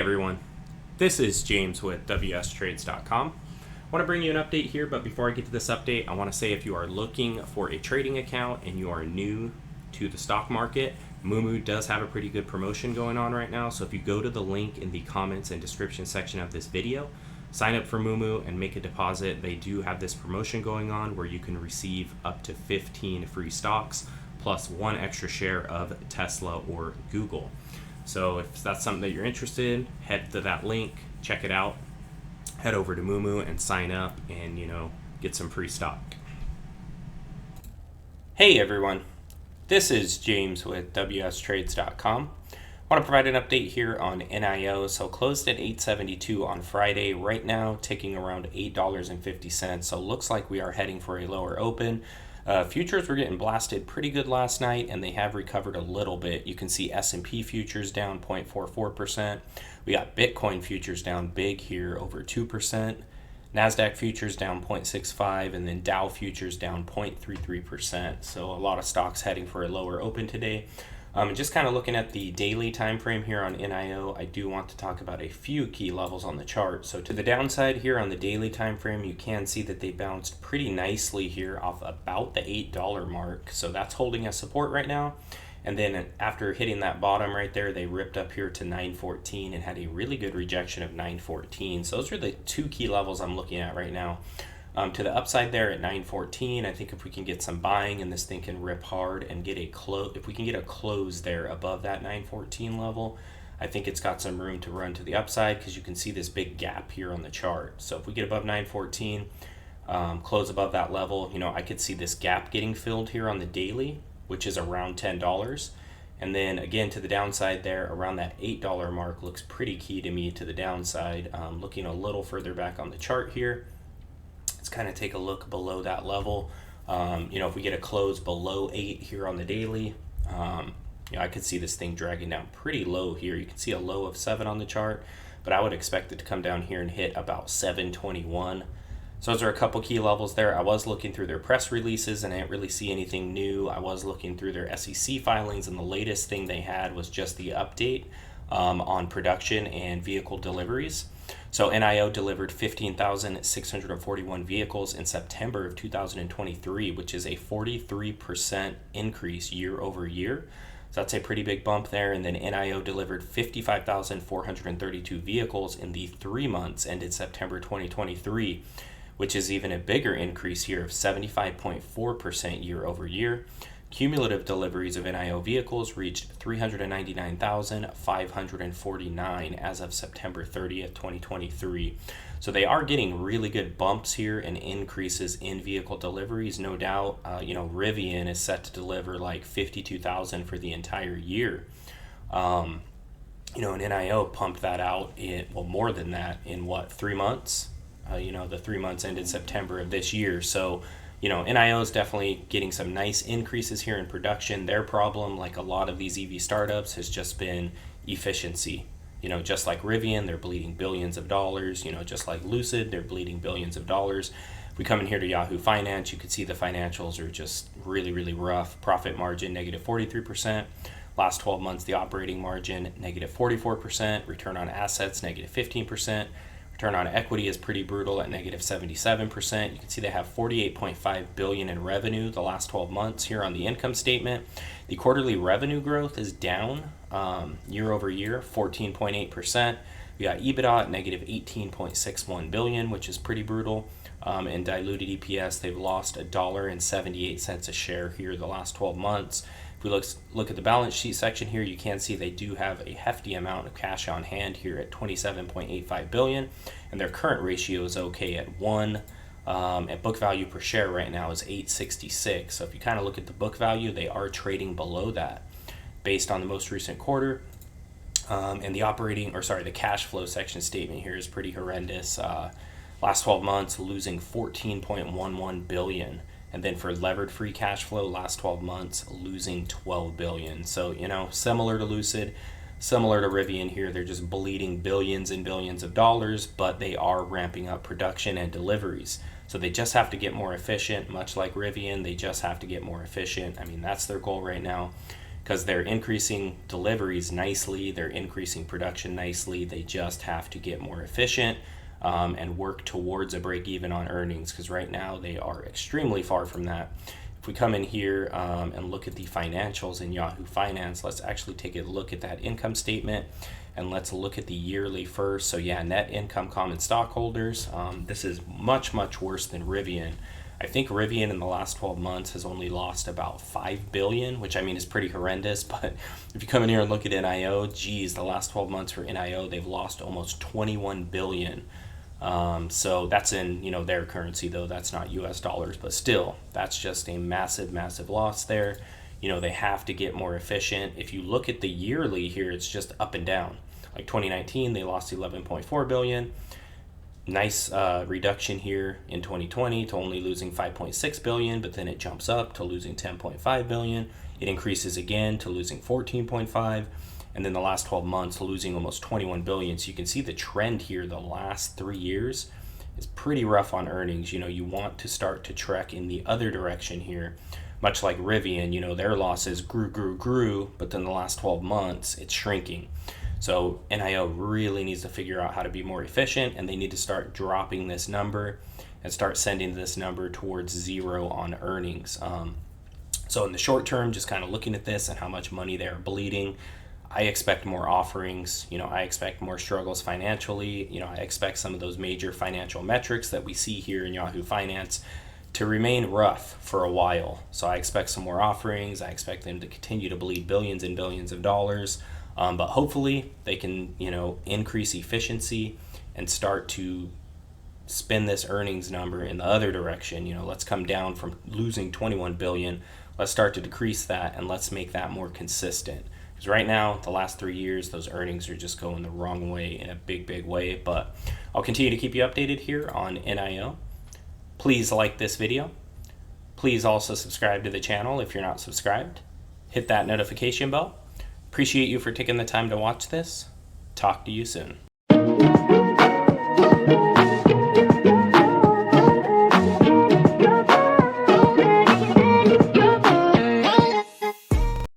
everyone, this is James with WSTrades.com. I want to bring you an update here, but before I get to this update, I want to say if you are looking for a trading account and you are new to the stock market, Moomoo does have a pretty good promotion going on right now. So if you go to the link in the comments and description section of this video, sign up for Moomoo and make a deposit. They do have this promotion going on where you can receive up to 15 free stocks plus one extra share of Tesla or Google. So if that's something that you're interested in, head to that link, check it out, head over to Moomoo and sign up and, get some free stock. Hey everyone, this is James with WSTrades.com. I want to provide an update here on NIO. So closed at $8.72 on Friday. Right now, ticking around $8.50. So looks like we are heading for a lower open. Futures were getting blasted pretty good last night, and they have recovered a little bit. You can see S&P futures down 0.44%. We got Bitcoin futures down big here, over 2%. NASDAQ futures down 0.65%, and then Dow futures down 0.33%. So a lot of stocks heading for a lower open today. And just kind of looking at the daily time frame here on NIO, I do want to talk about a few key levels on the chart. So to the downside here on the daily time frame, you can see that they bounced pretty nicely here off about the $8 mark. So that's holding as support right now. And then after hitting that bottom right there, they ripped up here to 914 and had a really good rejection of 914. So those are the two key levels I'm looking at right now. To the upside there at 914, I think if we can get some buying and this thing can rip hard and get a close, if we can get a close there above that 914 level, I think it's got some room to run to the upside because you can see this big gap here on the chart. So if we get above 914, close above that level, I could see this gap getting filled here on the daily, which is around $10. And then again to the downside there, around that $8 mark looks pretty key to me to the downside. Looking a little further back on the chart here, let's kind of take a look below that level. If we get a close below 8 here on the daily, I could see this thing dragging down pretty low here. You can see a low of 7 on the chart, but I would expect it to come down here and hit about 721. So those are a couple key levels there. I was looking through their press releases and I didn't really see anything new. I was looking through their SEC filings, and the latest thing they had was just the update on production and vehicle deliveries. So NIO delivered 15,641 vehicles in September of 2023, which is a 43% increase year over year. So that's a pretty big bump there. And then NIO delivered 55,432 vehicles in the 3 months ended September 2023, which is even a bigger increase here of 75.4% year over year. Cumulative deliveries of NIO vehicles reached 399,549 as of September 30th, 2023. So they are getting really good bumps here and increases in vehicle deliveries, no doubt. Rivian is set to deliver like 52,000 for the entire year. And NIO pumped that out more than that in 3 months? The 3 months ended September of this year. So NIO is definitely getting some nice increases here in production. Their problem, like a lot of these EV startups, has just been efficiency. Just like Rivian, they're bleeding billions of dollars. Just like Lucid, they're bleeding billions of dollars. If we come in here to Yahoo Finance, you can see the financials are just really, really rough. Profit margin, negative 43%. Last 12 months, the operating margin, negative 44%. Return on assets, negative 15%. Return on equity is pretty brutal at negative 77%. You can see they have $48.5 billion in revenue the last 12 months here on the income statement. The quarterly revenue growth is down year over year, 14.8%. We got EBITDA at negative 18.61 billion, which is pretty brutal. And diluted EPS, they've lost $1.78 a share here the last 12 months. If we look at the balance sheet section here, you can see they do have a hefty amount of cash on hand here at $27.85 billion, and their current ratio is okay at 1. And book value per share right now is $8.66. So if you kind of look at the book value, they are trading below that based on the most recent quarter. And the cash flow section statement here is pretty horrendous. Last 12 months losing $14.11 billion. And then for levered free cash flow, last 12 months, losing $12 billion. So, similar to Lucid, similar to Rivian here, they're just bleeding billions and billions of dollars, but they are ramping up production and deliveries. So they just have to get more efficient, much like Rivian. They just have to get more efficient. I mean, that's their goal right now. because they're increasing deliveries nicely, they're increasing production nicely. They just have to get more efficient and work towards a break even on earnings, because right now they are extremely far from that. If we come in here and look at the financials in Yahoo Finance, let's actually take a look at that income statement, and let's look at the yearly first. So yeah, net income common stockholders, this is much worse than Rivian. I think Rivian in the last 12 months has only lost about $5 billion, which I mean is pretty horrendous. But if you come in here and look at NIO, geez, the last 12 months for NIO, they've lost almost $21 billion. So that's in, their currency, though that's not US dollars, but still, that's just a massive loss there. They have to get more efficient. If you look at the yearly here, it's just up and down. Like 2019, they lost 11.4 billion. Nice reduction here in 2020 to only losing 5.6 billion, but then it jumps up to losing 10.5 billion. It increases again to losing 14.5, and then the last 12 months losing almost 21 billion. So you can see the trend here the last 3 years is pretty rough on earnings. You want to start to trek in the other direction here, much like Rivian. Their losses grew, but then the last 12 months it's shrinking. So NIO really needs to figure out how to be more efficient, and they need to start dropping this number and start sending this number towards zero on earnings. So in the short term, just kind of looking at this and how much money they're bleeding, I expect more offerings. I expect more struggles financially. I expect some of those major financial metrics that we see here in Yahoo Finance to remain rough for a while. So I expect some more offerings. I expect them to continue to bleed billions and billions of dollars. But hopefully they can, increase efficiency and start to spin this earnings number in the other direction. Let's come down from losing 21 billion. Let's start to decrease that, and let's make that more consistent. Because right now, the last 3 years, those earnings are just going the wrong way in a big way. But I'll continue to keep you updated here on NIO. Please like this video. Please also subscribe to the channel if you're not subscribed. Hit that notification bell. Appreciate you for taking the time to watch this. Talk to you soon.